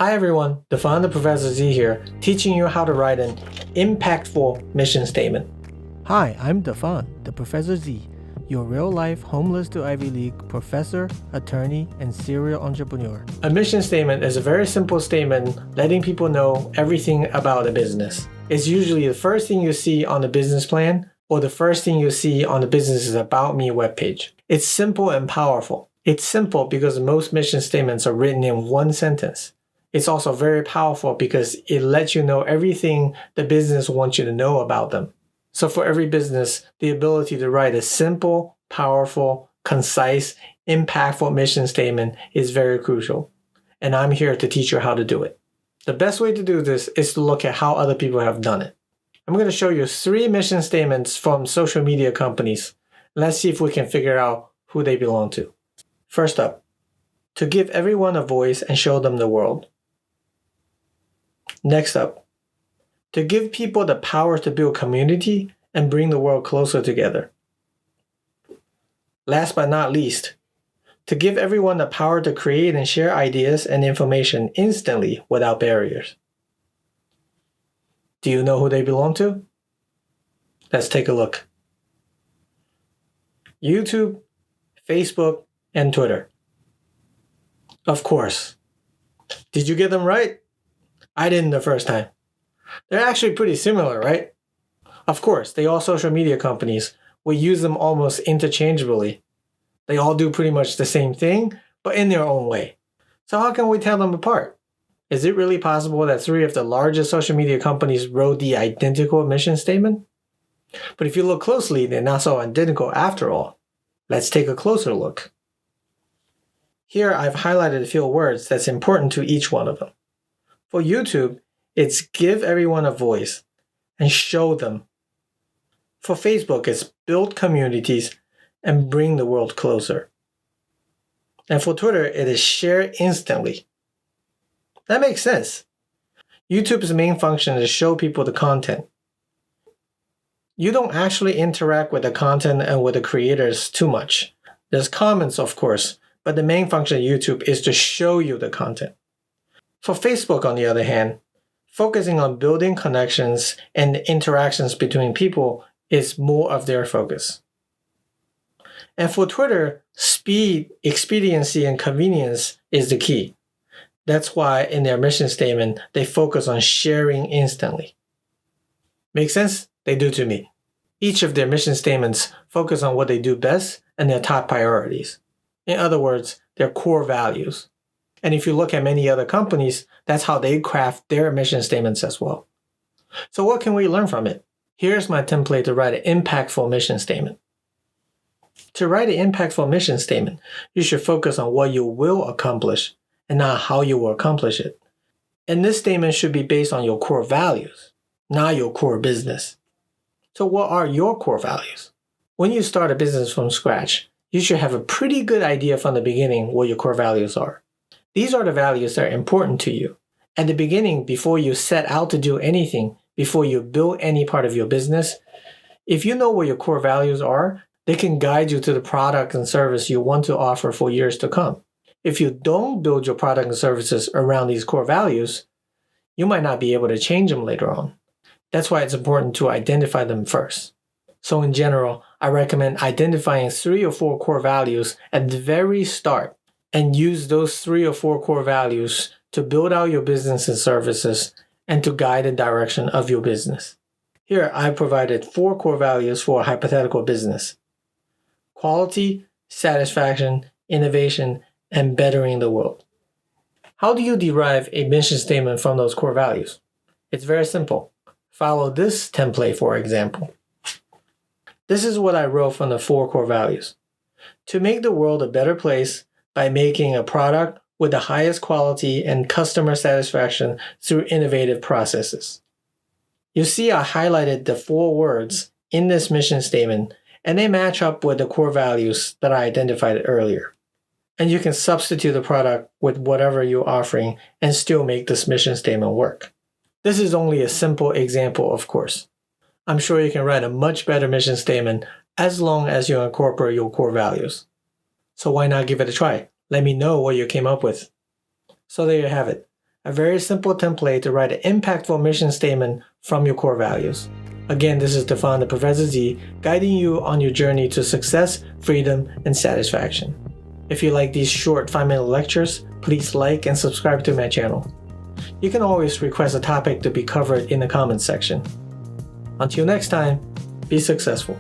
Hi everyone, Dafan the ProfessorZ here, teaching you how to write an impactful mission statement. Hi, I'm Dafan the ProfessorZ, your real-life homeless to Ivy League professor, attorney, and serial entrepreneur. A mission statement is a very simple statement letting people know everything about a business. It's usually the first thing you see on the business plan or the first thing you see on the Business About Me webpage. It's simple and powerful. It's simple because most mission statements are written in one sentence. It's also very powerful because it lets you know everything the business wants you to know about them. So for every business, the ability to write a simple, powerful, concise, impactful mission statement is very crucial. And I'm here to teach you how to do it. The best way to do this is to look at how other people have done it. I'm going to show you 3 mission statements from social media companies. Let's see if we can figure out who they belong to. First up, to give everyone a voice and show them the world. Next up, to give people the power to build community and bring the world closer together. Last but not least, to give everyone the power to create and share ideas and information instantly without barriers. Do you know who they belong to? Let's take a look. YouTube, Facebook, and Twitter. Of course. Did you get them right? I didn't the first time. They're actually pretty similar, right? Of course, they all social media companies. We use them almost interchangeably. They all do pretty much the same thing, but in their own way. So how can we tell them apart? Is it really possible that 3 of the largest social media companies wrote the identical mission statement? But if you look closely, they're not so identical after all. Let's take a closer look. Here I've highlighted a few words that's important to each one of them. For YouTube, it's give everyone a voice and show them. For Facebook, it's build communities and bring the world closer. And for Twitter, it is share instantly. That makes sense. YouTube's main function is to show people the content. You don't actually interact with the content and with the creators too much. There's comments, of course, but the main function of YouTube is to show you the content. For Facebook, on the other hand, focusing on building connections and interactions between people is more of their focus. And for Twitter, speed, expediency, and convenience is the key. That's why in their mission statement, they focus on sharing instantly. Make sense? They do to me. Each of their mission statements focus on what they do best and their top priorities. In other words, their core values. And if you look at many other companies, that's how they craft their mission statements as well. So what can we learn from it? Here's my template to write an impactful mission statement. To write an impactful mission statement, you should focus on what you will accomplish and not how you will accomplish it. And this statement should be based on your core values, not your core business. So what are your core values? When you start a business from scratch, you should have a pretty good idea from the beginning what your core values are. These are the values that are important to you. At the beginning, before you set out to do anything, before you build any part of your business, if you know what your core values are, they can guide you to the product and service you want to offer for years to come. If you don't build your product and services around these core values, you might not be able to change them later on. That's why it's important to identify them first. So in general, I recommend identifying 3 or 4 core values at the very start and use those 3 or 4 core values to build out your business and services and to guide the direction of your business. Here, I provided 4 core values for a hypothetical business: quality, satisfaction, innovation, and bettering the world. How do you derive a mission statement from those core values? It's very simple. Follow this template, for example. This is what I wrote from the 4 core values. To make the world a better place by making a product with the highest quality and customer satisfaction through innovative processes. You see, I highlighted the 4 words in this mission statement, and they match up with the core values that I identified earlier. And you can substitute the product with whatever you're offering and still make this mission statement work. This is only a simple example, of course. I'm sure you can write a much better mission statement as long as you incorporate your core values. So why not give it a try? Let me know what you came up with. So there you have it. a very simple template to write an impactful mission statement from your core values. Again, this is Dafan the ProfessorZ, guiding you on your journey to success, freedom, and satisfaction. If you like these short 5-minute lectures, please like and subscribe to my channel. You can always request a topic to be covered in the comments section. Until next time, be successful.